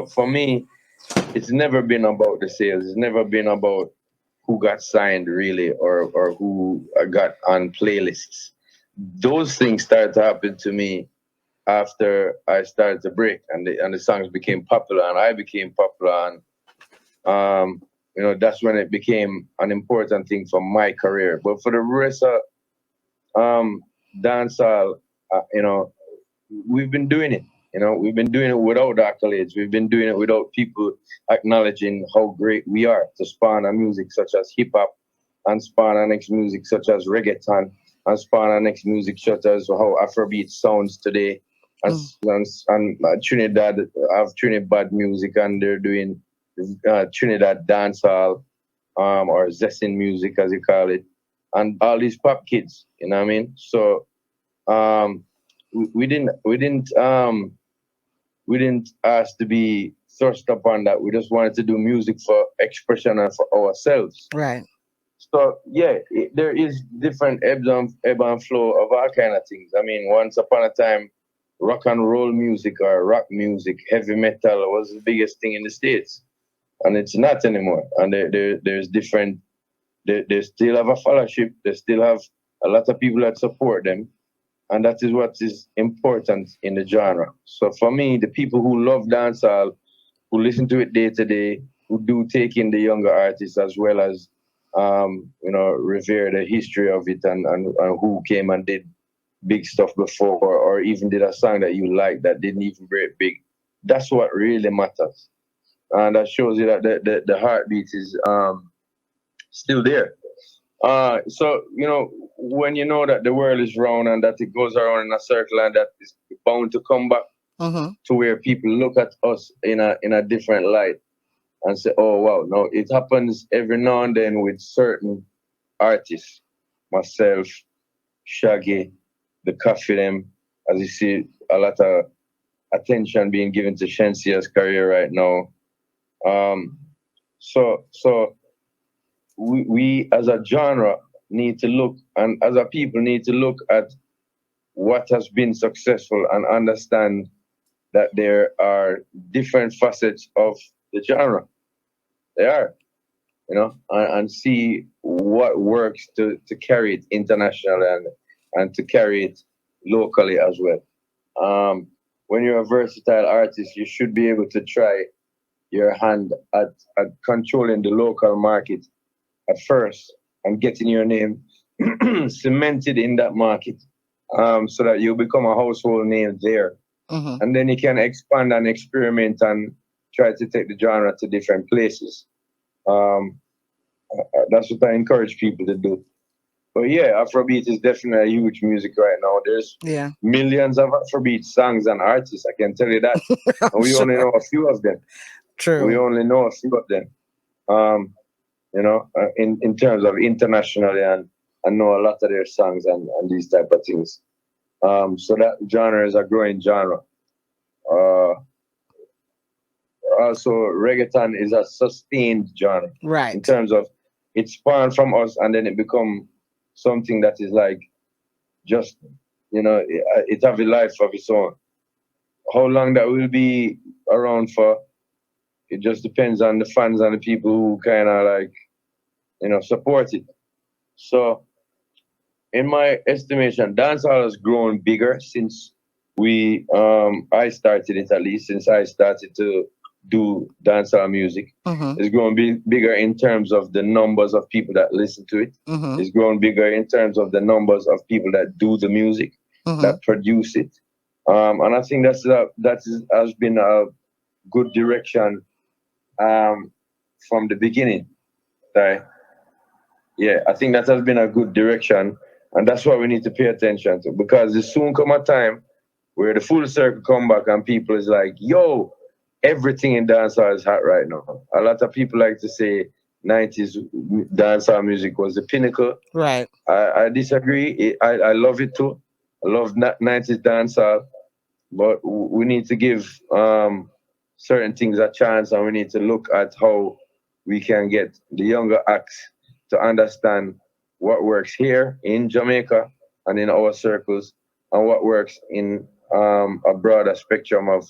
for me, it's never been about the sales. It's never been about who got signed really, or who got on playlists. Those things started to happen to me after I started to break, and the songs became popular, and I became popular, and that's when it became an important thing for my career. But for the rest of um, dancehall, we've been doing it. We've been doing it without accolades. We've been doing it without people acknowledging how great we are to spawn a music such as hip hop, and spawn our next music such as reggaeton, and spawn our next music such as how Afrobeat sounds today. Mm. And Trinidad have Trinidad music, and they're doing Trinidad dancehall, or Zessin music as you call it, and all these pop kids. You know what I mean? So um, we didn't ask to be thrust upon that. We just wanted to do music for expression and for ourselves. Right. So yeah, there is different ebb and flow of all kind of things. I mean, once upon a time, rock and roll music or rock music, heavy metal was the biggest thing in the states, and it's not anymore. And there's different. They still have a fellowship. They still have a lot of people that support them, and that is what is important in the genre. So for me, the people who love dancehall, who listen to it day to day, who do take in the younger artists as well as revere the history of it, and who came and did big stuff before, or even did a song that you like that didn't even break big. That's what really matters, and that shows you that the heartbeat is still there. So when you know that the world is round and that it goes around in a circle and that is bound to come back Mm-hmm. to where people look at us in a different light and say, "Oh wow!" No, it happens every now and then with certain artists, myself, Shaggy, the Coffee them. As you see, a lot of attention being given to Shensia's career right now. Um, so we as a genre need to look, and as a people need to look at what has been successful and understand that there are different facets of the genre. They are, and see what works to carry it internationally, and to carry it locally as well. Um, when you're a versatile artist, you should be able to try your hand at controlling the local market at first, and getting your name cemented in that market, so that you become a household name there. Mm-hmm. And then you can expand and experiment and try to take the genre to different places. Um, that's what I encourage people to do. But yeah, Afrobeat is definitely a huge music right now. There's Yeah. millions of Afrobeat songs and artists, I can tell you that. I'm And we only sure. know a few of them. We True. only know a few of them. Um, in terms of internationally, and I know a lot of their songs, and these type of things. So that genre is a growing genre. Uh, Also, reggaeton is a sustained genre in Right. terms of it spawned from us, and then it become something that is like, just it have a life of its own. How long that will be around for, it just depends on the fans and the people who kind of like support it. So in my estimation, dancehall has grown bigger since I started it, at least since I started to do dancehall music. Mm-hmm. It's grown bigger in terms of the numbers of people that listen to it. Mm-hmm. It's grown bigger in terms of the numbers of people that do the music, Mm-hmm. that produce it. And I think has been a good direction um, from the beginning. Right? Yeah, I think that has been a good direction, and that's what we need to pay attention to, because there soon come a time where the full circle come back and people is like, "Yo, everything in dancehall is hot right now." A lot of people like to say '90s dancehall music was the pinnacle. Right. I disagree. I love it too. I love '90s dancehall, but we need to give certain things a chance, and we need to look at how we can get the younger acts to understand what works here in Jamaica and in our circles, and what works in a broader spectrum of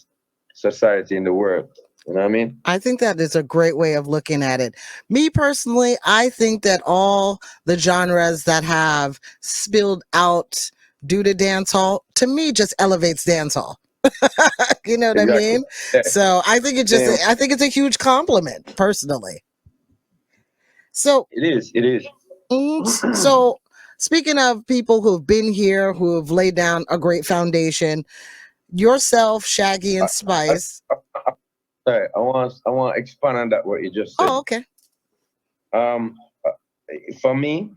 society in the world. You know what I mean? I think that is a great way of looking at it. Me personally, I think that all the genres that have spilled out due to dancehall, to me, just elevates dancehall. You know what I Exactly. mean? Yeah. So Same. I think it's a huge compliment, personally. So, It is. It is. so speaking of people who have been here, who have laid down a great foundation, yourself, Shaggy I, and I, Spice. sorry, I want to expand on that what you just Oh, said. okay. Um, uh, for me,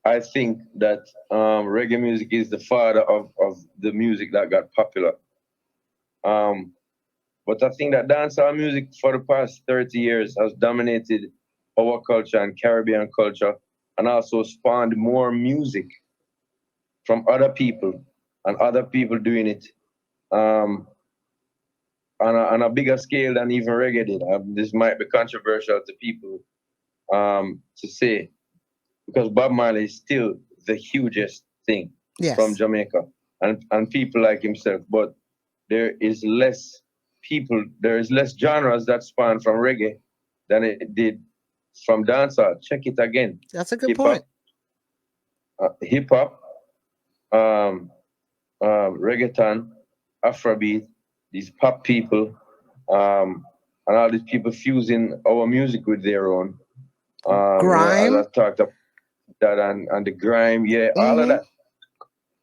I think that reggae music is the father of the music that got popular. Um, but I think that dancehall music for the past 30 years has dominated our culture and Caribbean culture, and also spawned more music from other people and other people doing it um, on a bigger scale than even reggae did. This might be controversial to people to say, because Bob Marley is still the hugest thing from Yes. Jamaica, and people like himself. But there is less genres that span from reggae than it did from dancehall. Check it again. That's a good Hip point. hop, hip hop, um, reggaeton, Afrobeat, these pop people, um, and all these people fusing our music with their own. As I Grime. talked about that, and the grime, yeah, all of Mm-hmm. that.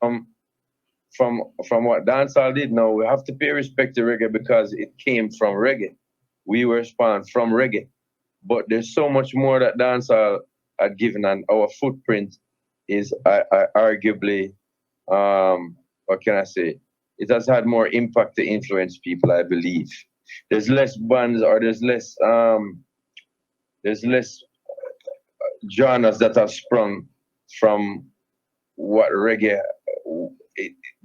Um, from what dancehall did. Now we have to pay respect to reggae because it came from reggae. We were spawned from reggae, but there's so much more that dancehall had given, and our footprint is arguably, what can I say? It has had more impact to influence people, I believe. There's less bands, or there's less genres that have sprung from what reggae,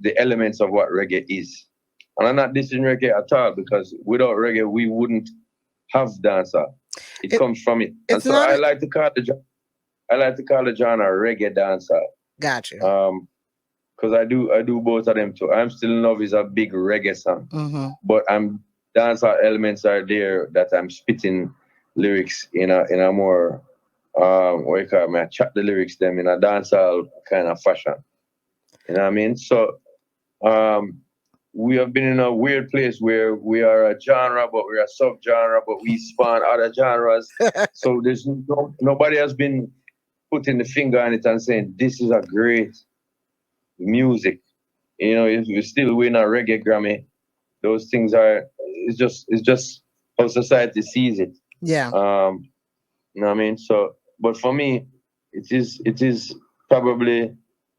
the elements of what reggae is. And I'm not dissing reggae at all, because without reggae we wouldn't have dancehall. It It comes from it, and it's so not a I like to call the genre reggae dancehall. got you. Because I do both of them too. I'm Still in Love is a big reggae song, Mm-hmm. but I'm dancehall elements are there that I'm spitting lyrics in a more what you call me, I chat the lyrics them in a dancehall kind of fashion. You know what I mean? So um, we have been in a weird place where we are a genre, but we're a subgenre, but we spawn other genres. So nobody has been putting the finger on it and saying this is a great music. If you still win a reggae Grammy, those things are. It's just how society sees it. Yeah. Um, you know what I mean? So, but for me, it is probably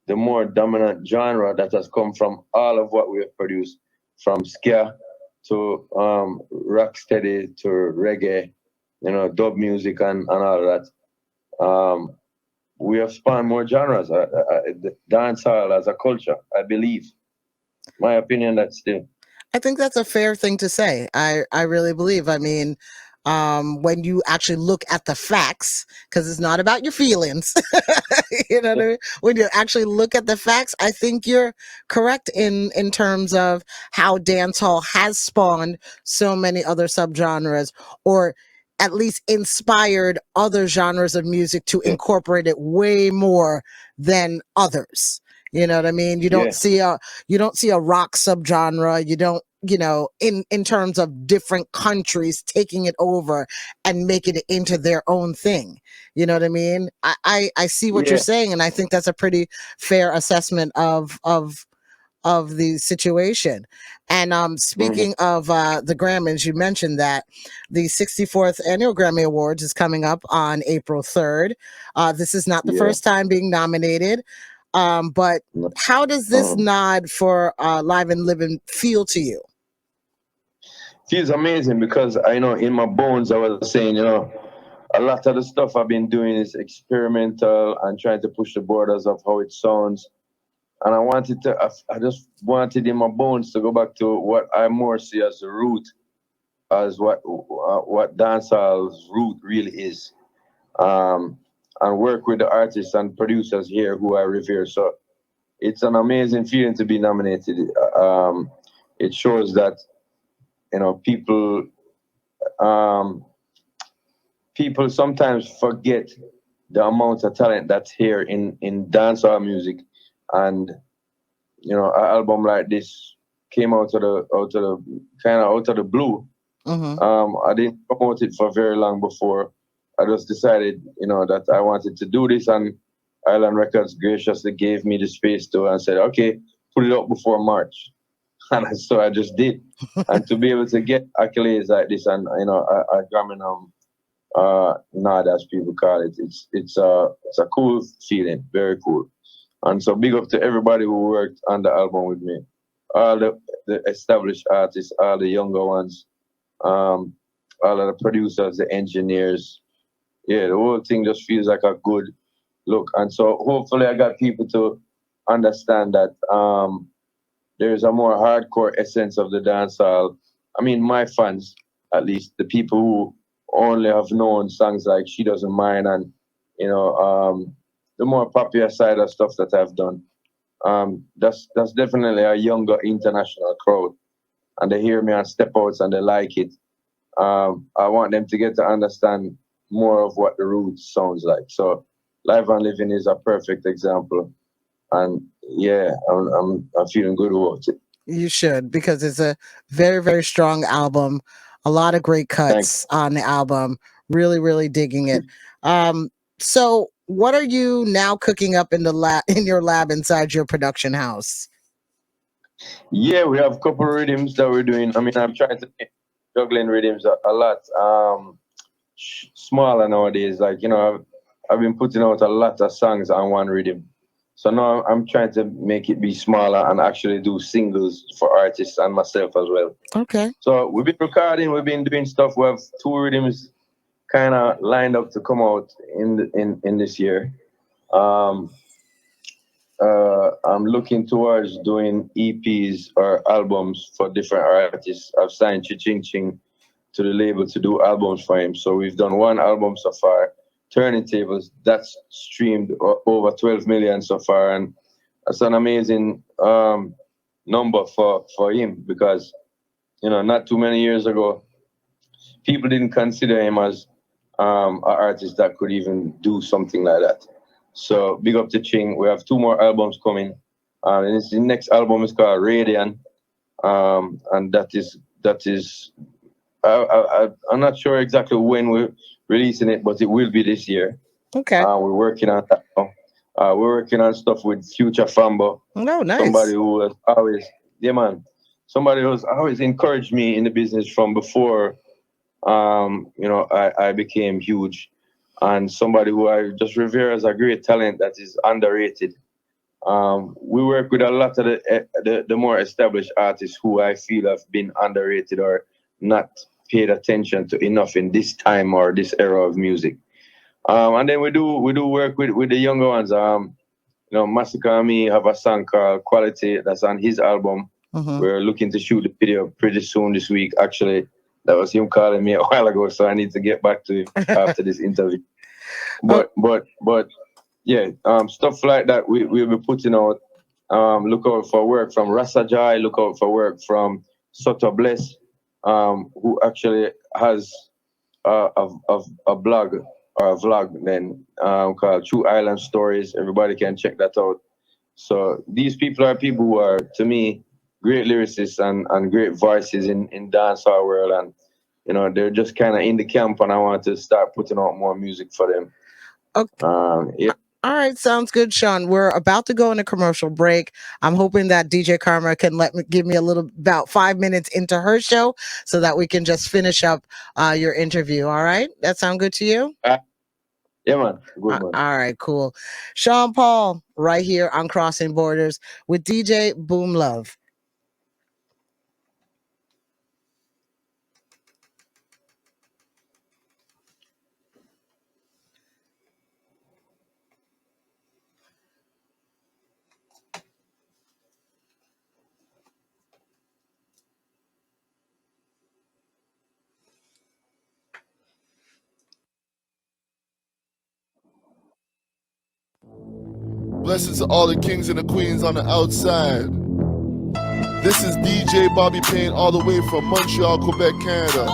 the more dominant genre that has come from all of what we have produced, from ska to rocksteady to reggae, dub music and all of that. We have spawned more genres. The dancehall as a culture, I believe. My opinion, that's still. I think that's a fair thing to say. I really believe. I mean, when you actually look at the facts, because it's not about your feelings, you know what I mean? When you actually look at the facts, I think you're correct in terms of how dancehall has spawned so many other subgenres, or at least inspired other genres of music to Yeah, incorporate it way more than others. You know what I mean? yeah, You don't see a rock subgenre. You don't, in terms of different countries taking it over and making it into their own thing. You know what I mean? I see what you're yeah. saying, and I think that's a pretty fair assessment of the situation. And Hmm. speaking of the Grammys, you mentioned that the 64th annual Grammy Awards is coming up on April 3rd. This is not the Yeah. first time being nominated. But how does this Um, nod for Live and Living feel to you? Feels amazing because I know in my bones I was saying, a lot of the stuff I've been doing is experimental and trying to push the borders of how it sounds. And I just wanted in my bones to go back to what I more see as the root, as what dancehall's root really is. Um, and work with the artists and producers here who I revere. So it's an amazing feeling to be nominated. It shows that people people sometimes forget the amount of talent that's here in dancehall music, and an album like this came out of the blue. Hmm. I didn't promote it for very long before. I just decided, that I wanted to do this, and Island Records graciously gave me the space to, and said, "Okay, put it up before March," and so I just did. And to be able to get accolades like this, and a Grammy nod, as people call it, it's a cool feeling, very cool. And so big up to everybody who worked on the album with me, all the established artists, all the younger ones, um, all of the producers, the engineers. Yeah, the whole thing just feels like a good look. And so hopefully I got people to understand that there's a more hardcore essence of the dancehall. I mean, my fans, at least, the people who only have known songs like She Doesn't Mind, and, the more popular side of stuff that I've done. That's definitely a younger international crowd, and they hear me on step outs and they like it. I want them to get to understand more of what the roots sounds like. So Live and Living is a perfect example, and yeah, I'm feeling good about it. You should, because it's a very, very strong album. A lot of great Thank cuts on the album. Really, really digging it. Um, so what are you now cooking up in the lab in your lab inside your production house? Yeah, we have a couple of rhythms that we're doing. I mean, I'm trying to juggling rhythms a lot. Smaller nowadays. Like, I've been putting out a lot of songs on one rhythm. So now I'm trying to make it be smaller and actually do singles for artists and myself as well. Okay. So we've been recording, we've been doing stuff. We have two rhythms kind of lined up to come out in this year. Um, I'm looking towards doing EPs or albums for different artists. I've signed Ching Ching to the label to do albums for him. So we've done one album so far, Turning Tables. That's streamed over 12 million so far, and that's an amazing number for him, because not too many years ago, people didn't consider him as an artist that could even do something like that. So big up to Ching. We have two more albums coming, and the next album is called Radiant, and that is I'm not sure exactly when we're releasing it, but it will be this year. Okay. We're working on that now. We're working on stuff with Future Fambo, Oh, somebody nice. who has always, yeah, man, somebody who's always encouraged me in the business from before, I became huge, and somebody who I just revere as a great talent that is underrated. We work with a lot of the more established artists who I feel have been underrated or not paid attention to enough in this time or this era of music. And then we do work with the younger ones. Massacre and me have a song called Quality that's on his album. Hmm. We're looking to shoot the video pretty soon this week. Actually, that was him calling me a while ago, so I need to get back to him after this interview. Oh, But yeah, stuff like that we'll be putting out. Look out for work from Rasa Jai. Look out for work from Soto Bless, who actually has a blog or a vlog then, called True Island Stories. Everybody can check that out. So these people are people who are, to me, great lyricists and great voices in dancehall world, and they're just kind of in the camp, and I want to start putting out more music for them. okay. Yeah. All right, sounds good, Sean. We're about to go in a commercial break. I'm hoping that DJ Karma can give me a little about 5 minutes into her show so that we can just finish up your interview. All right, that sound good to you? Uh, yeah, man. Good man. All right, cool. Sean Paul, right here on Crossing Borders with DJ Boomlove. Blessings to all the kings and the queens on the outside. This is DJ Bobby Payne all the way from Montreal, Quebec, Canada.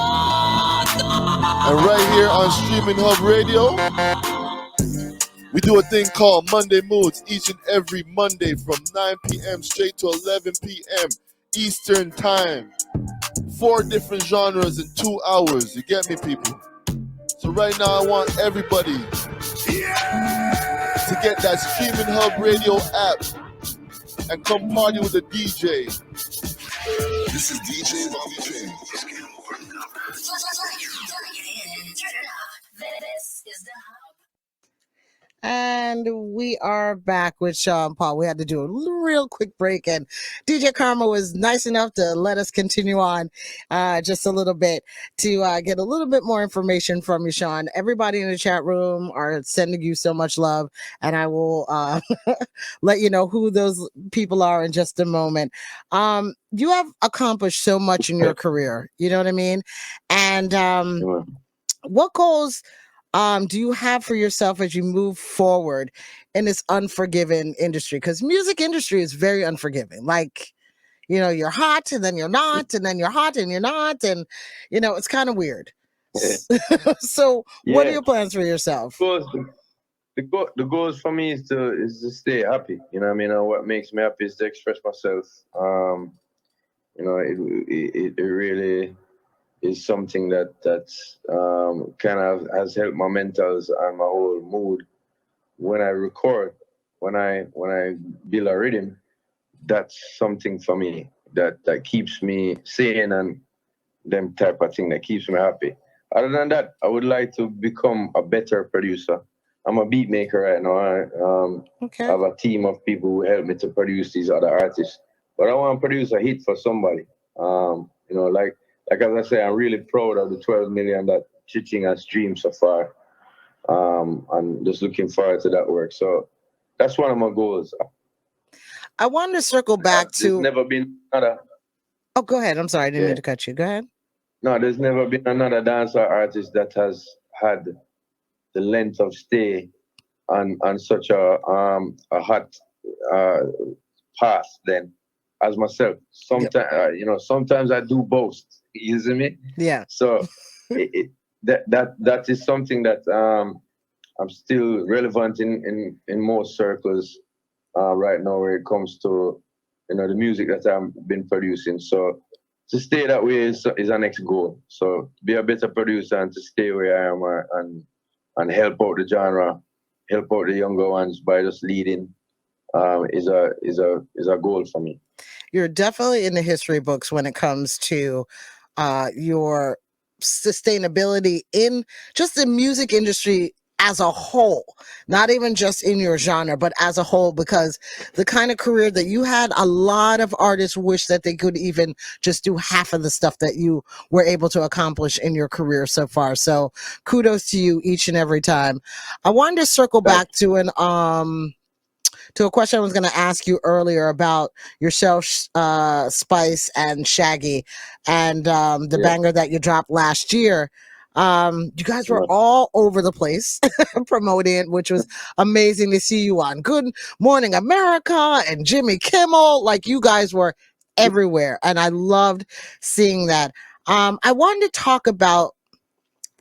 And right here on Streaming Hub Radio, we do a thing called Monday Moods each and every Monday from 9 p.m. straight to 11 p.m. Eastern Time. 4 different genres in 2 hours. You get me, people? So right now I want everybody to get that Streaming Hub Radio app and come party with the DJ. This is DJ Bobby Payne. This is the Hub. And we are back with Sean Paul. We had to do a real quick break, and DJ Karma was nice enough to let us continue on just a little bit to get a little bit more information from you, Sean. Everybody in the chat room are sending you so much love, and I will let you know who those people are in just a moment. You have accomplished so much in your career, you know what I mean? And what goals do you have for yourself as you move forward in this unforgiving industry? Because music industry is very unforgiving. Like, you know, you're hot and then you're not, and then you're hot and you're not, and you know, it's kind of weird. So, what are your plans for yourself? The goals for me is to stay happy. You know what I mean? What makes me happy is to express myself. You know, it really is something that's kind of has helped my mentals and my whole mood. When I record, when I build a rhythm, that's something for me that keeps me sane and them type of thing that keeps me happy. Other than that, I would like to become a better producer. I'm a beat maker right now. I have a team of people who help me to produce these other artists. But I want to produce a hit for somebody. You know, like as I say, I'm really proud of the 12 million that Chiching has streamed so far. And just looking forward to that work. So that's one of my goals. I wanted to circle back to. There's never been another. Oh, go ahead. I'm sorry. I didn't mean to cut you. Go ahead. No, there's never been another dancer artist that has had the length of stay on such a hot path then as myself. Sometimes you know, sometimes I do boast. You see me? Yeah. So that is something that I'm still relevant in most circles right now where it comes to, you know, the music that I've been producing. So to stay that way is our next goal. So be a better producer and to stay where I am and help out the genre, help out the younger ones by just leading is a goal for me. You're definitely in the history books when it comes to your sustainability in just the music industry as a whole, not even just in your genre, but as a whole, because the kind of career that you had, a lot of artists wish that they could even just do half of the stuff that you were able to accomplish in your career so far. So kudos to you each and every time. I wanted to circle back to a question I was going to ask you earlier about yourself, Spice and Shaggy, and the banger that you dropped last year. You guys were all over the place promoting it, which was amazing to see you on Good Morning America and Jimmy Kimmel. Like, you guys were everywhere, and I loved seeing that. I wanted to talk about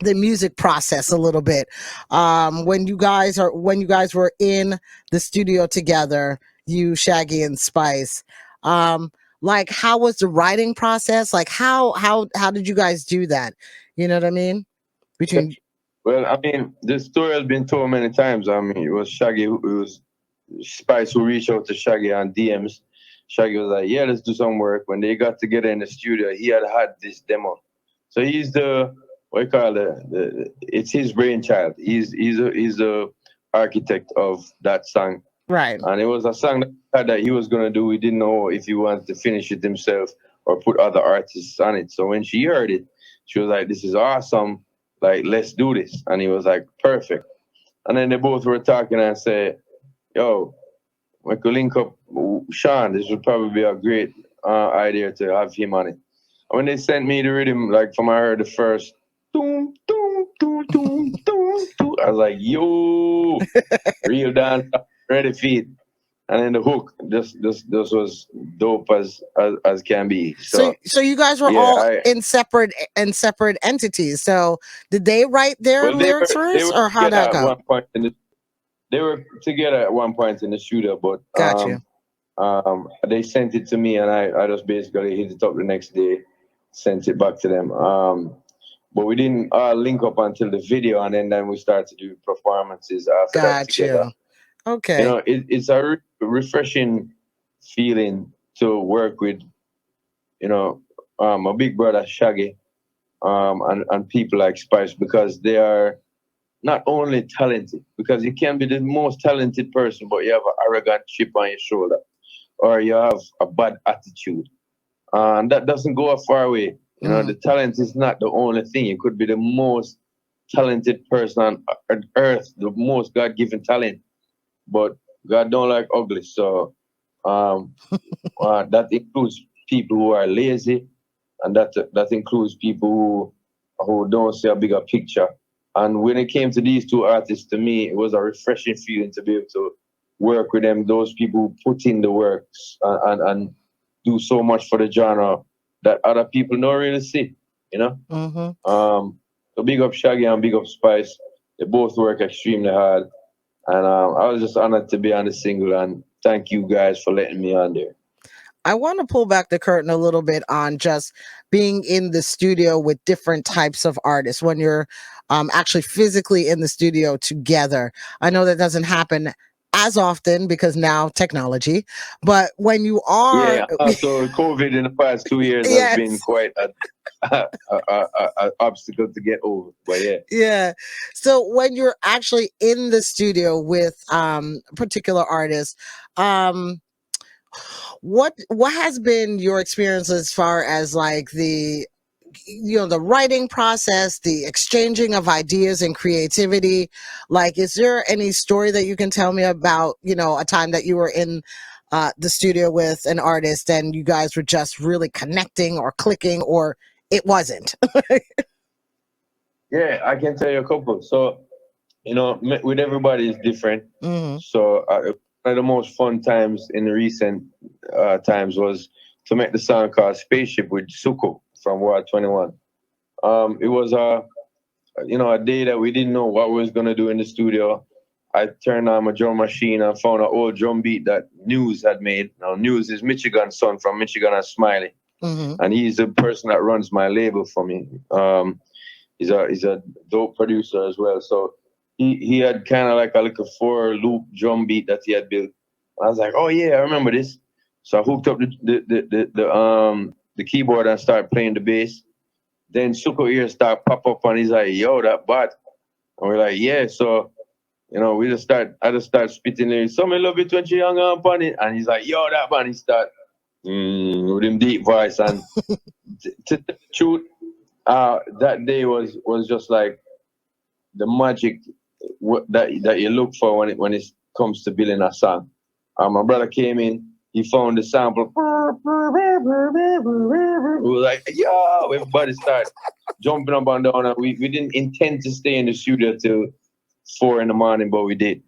the music process a little bit. When you guys were in the studio together, you, Shaggy, and Spice, like, how was the writing process? Like, how did you guys do that? You know what I mean? Well, I mean, this story has been told many times. I mean, it was Spice who reached out to Shaggy on DMs. Shaggy was like, "Yeah, let's do some work." When they got together in the studio, he had this demo. So he's the, what you call it? It's his brainchild. He's the architect of that song. Right. And it was a song that he was gonna do. He didn't know if he wanted to finish it himself or put other artists on it. So when she heard it, she was like, "This is awesome. Like, let's do this." And he was like, "Perfect." And then they both were talking and said, "Yo, we could link up Sean. This would probably be a great idea to have him on it." And when they sent me the rhythm, like from I heard the first doom, doom, doom, doom, doom, doom, I was like, "Yo, real dance, ready feed." and then the hook just was dope as can be. So So so you guys were yeah, all I in separate entities. So did they write their well lyrics they first were or how'd together that at go? one point in the they were together at one point in the studio, but Got you. they sent it to me, and I just basically hit it up the next day, sent it back to them. But we didn't link up until the video, and then we started to do performances after that Got together. you. Okay. It's a refreshing feeling to work with, my big brother Shaggy, and people like Spice, because they are not only talented, because you can be the most talented person, but you have an arrogant chip on your shoulder, or you have a bad attitude. And that doesn't go a far way. Mm, The talent is not the only thing. You could be the most talented person on earth, the most God given talent, but God don't like ugly. So um, that includes people who are lazy, and that includes people who don't see a bigger picture. And when it came to these two artists, to me, it was a refreshing feeling to be able to work with them. Those people who put in the works and do so much for the genre that other people don't really see. You know. mm-hmm. So big up Shaggy and big up Spice. They both work extremely hard, and I was just honored to be on the single. And thank you guys for letting me on there. I want to pull back the curtain a little bit on just being in the studio with different types of artists when you're actually physically in the studio together. I know that doesn't happen as often because now technology, but when you are, Yeah, also COVID in the past 2 years has been yes, quite a obstacle to get over. But yeah, yeah. So when you're actually in the studio with particular artists, um, what has been your experience as far as like the writing process, the exchanging of ideas and creativity? Like, is there any story that you can tell me about, a time that you were in the studio with an artist and you guys were just really connecting or clicking, or it wasn't? yeah, I can tell you a couple. So with everybody is different. Hmm. So one of the most fun times in recent times was to make the song called "Spaceship" with Suko from War 21. It was a day that we didn't know what we was gonna do in the studio. I turned on my drum machine and found an old drum beat that News had made. Now News is Michigan's son from Michigan and Smiley, Hmm. and he's the person that runs my label for me. He's a dope producer as well. So he had kind of like a little 4 loop drum beat that he had built. I was like, oh yeah, I remember this. So I hooked up the keyboard and started playing the bass. Then Suko ears start pop up and he's like, yo, that bot. And we're like, yeah. So, I just start spitting there. Some love it when she hung on it. And he's like, yo, that man. He start with him deep voice. And to tell the truth, that day was just like the magic that you look for when it comes to building a song. My brother came in, he found the sample. We were like, yo, everybody started jumping up and down. And we didn't intend to stay in the studio till 4 in the morning, but we did.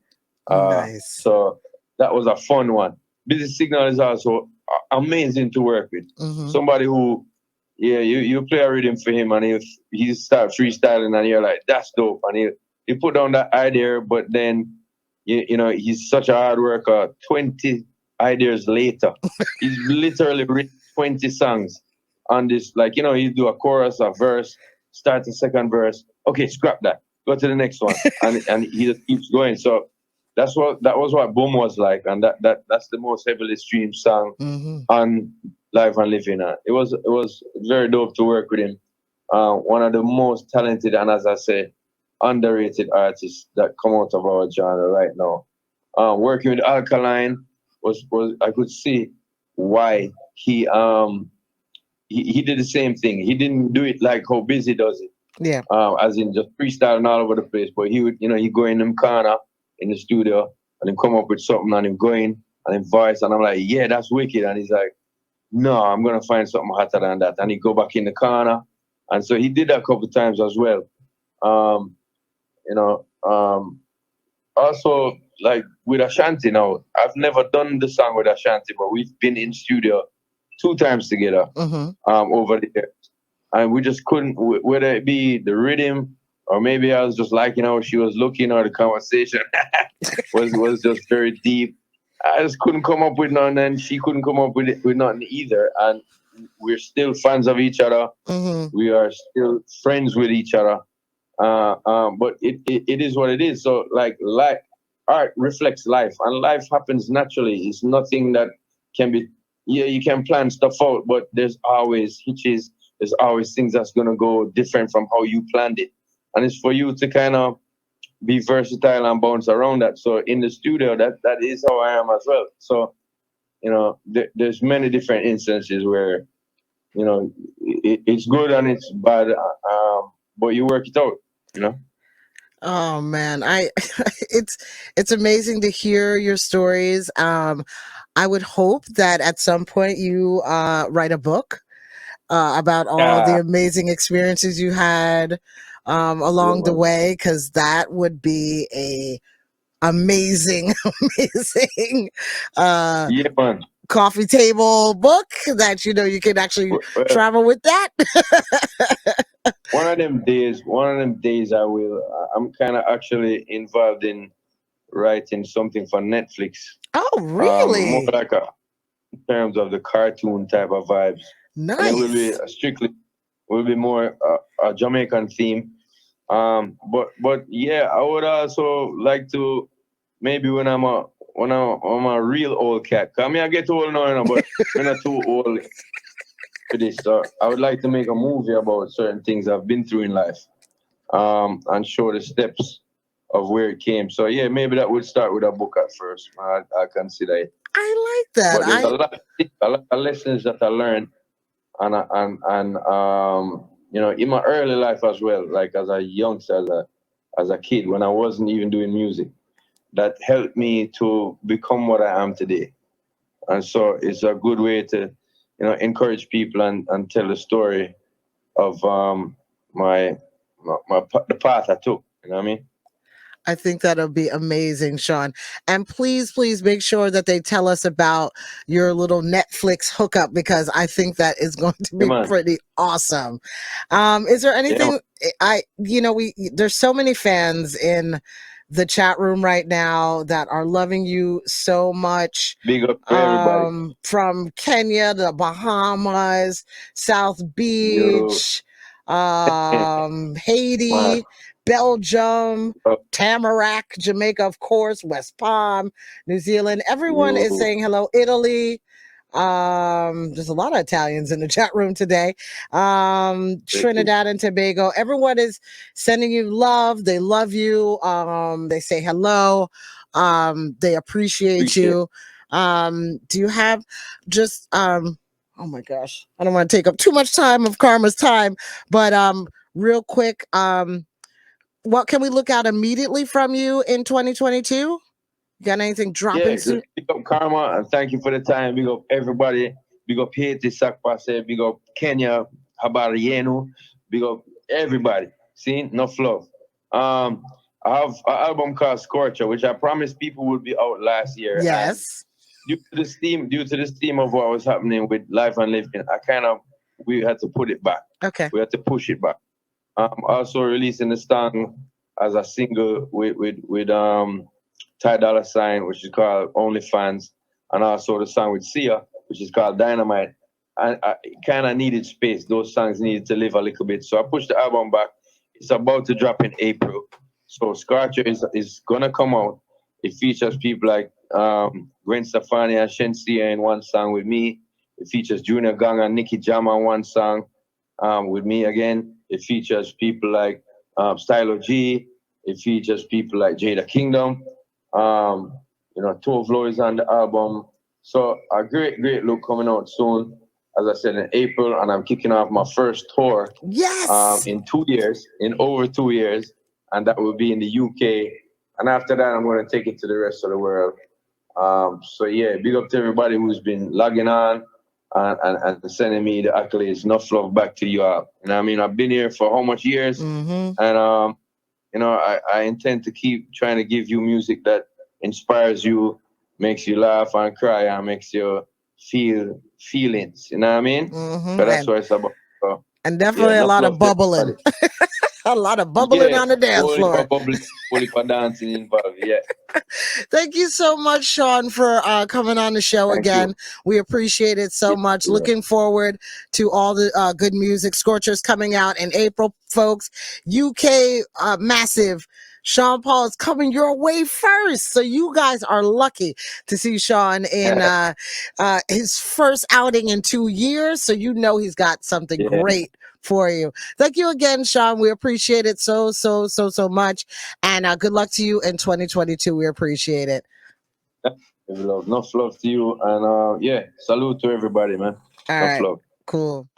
Nice. So that was a fun one. Busy Signal is also amazing to work with. Hmm. Somebody who, yeah, you play a rhythm for him, and if he start freestyling, and you're like, that's dope, and he put down that idea, but then he's such a hard worker. 20 ideas later, he's literally written 20 songs on this. Like he do a chorus, a verse, start the second verse. Okay, scrap that. Go to the next one, and he just keeps going. So that was what Boom was like, and that's the most heavily streamed song Hmm. on Live and Living. It was very dope to work with him. One of the most talented and, as I say, underrated artists that come out of our genre right now. Working with Alkaline was I could see why he did the same thing. He didn't do it like how Busy does it, Yeah. as in just freestyling all over the place. But he would, he go in them corner in the studio and then come up with something and him going and him voice, and I'm like, yeah, that's wicked. And he's like, no, I'm gonna find something hotter than that. And he go back in the corner, and so he did that a couple of times as well. Um, you know, also, like with Ashanti now. I've never done the song with Ashanti, but we've been in studio 2 times together Mm-hmm. over the years, and we just couldn't, whether it be the rhythm or maybe I was just liking how she was looking or the conversation was just very deep. I just couldn't come up with none, and she couldn't come up with with nothing either. And we're still fans of each other. Mm-hmm. We are still friends with each other. But it is what it is. So like art reflects life, and life happens naturally. It's nothing that can be. Yeah, you can plan stuff out, but there's always hitches. There's always things that's gonna go different from how you planned it, and it's for you to kind of be versatile and bounce around that. So in the studio, that is how I am as well. So there's many different instances where it's good and it's bad, but you work it out. You know. Oh man, I it's it's amazing to hear your stories. I would hope that at some point you write a book about all the Yeah, amazing experiences you had yeah, along the man. way, because that would be a amazing, amazing uh, Yeah, man. coffee table book that you can actually Well, travel with that. one of them days, I will. I'm kind of actually involved in writing something for Netflix. Oh, More really? like in terms of the cartoon type of vibes, and it will be Nice. strictly will be more a Jamaican theme. But yeah, I would also like to maybe when I'm a real old cat. Cause I mean I get old now, but I'm not too old for this. So I would like to make a movie about certain things I've been through in life, and show the steps of where it came. So yeah, maybe that would start with a book at first. I consider it. I like that. But there's a lot of lessons that I learned, and in my early life as well, like as a youngster, as a kid, when I wasn't even doing music, that helped me to become what I am today. And so it's a good way to encourage people and tell the story of my, the path I took. You know what I mean? I think that'll be amazing, Sean. And please, please make sure that they tell us about your little Netflix hookup, because I think that is going to Yeah, be man. pretty awesome. Is there Yeah, man. anything we there's so many fans in the chat room right now that are loving you so much. Big up to everybody. From Kenya, the Bahamas, South Yo, Beach, man. Haiti, Belgium, Oh, Tamarack, Jamaica, of course, West Palm, New Zealand. Everyone is yo, saying hello. Italy. There's a lot of Italians in the chat room today. wicked. Trinidad and Tobago. Everyone is sending you love. They love you. They say hello. They appreciate Appreciate it. you. Do you have just oh my gosh, I don't want to take up too much time of Karma's time, but real quick, what can we look out immediately from you in 2022? Got anything dropping Yeah, soon? just big up Karma and thank you for the time. Big up everybody. Big up Haiti, Sakpase. Big up Kenya, Habarienu. Big up everybody. See, enough love. Um, I have an album called Scorcher, which I promised people would be out last year, and Yes. due to the steam of what was happening with life and living, we had to put it back. Okay. We had to push it back. Also releasing the song as a single with Ty Dolla Sign, which is called OnlyFans, and also the song with Sia, which is called Dynamite. And I kind of needed space. Those songs needed to live a little bit, so I pushed the album back. It's about to drop in April, so Scorcher is gonna come out. It features people like Gwen Stefani and Shensia in one song with me. It features Junior Gang and Nicky Jam on one song with me again. It features people like Stylo G. It features people like Jada Kingdom. Tove Lo is on the album. So a great, great look coming out soon. As I said, in April, and I'm kicking off my first tour Yes. in 2 years, in over 2 years, and that will be in the UK. And after that, I'm going to take it to the rest of the world. So yeah, big up to everybody who's been logging on and sending me the accolades. Enough love back to you all. And I mean, I've been here for how much years? Mm-hmm. And I intend to keep trying to give you music that inspires you, makes you laugh and cry, and makes you feel feelings. You know what I mean? So that's And what it's about. So, and yeah, definitely a enough lot of love to bubbling. everybody. A lot of bubbling Yeah, on the dance whole heap floor. of bubbling, whole heap of dancing involved. Yeah, Thank you so much, Sean, for coming on the show thank again. you. We appreciate it so Yeah, much. yeah. Looking forward to all the good music. Scorchers coming out in April, folks. UK massive. Sean Paul is coming your way first. So you guys are lucky to see Sean in his first outing in 2 years. So you know he's got something Yeah. great for you. Thank you again, Sean. We appreciate it so much. And good luck to you in 2022. We appreciate it. Enough love to you, and yeah, salute to everybody, man. All Enough right. love. Cool.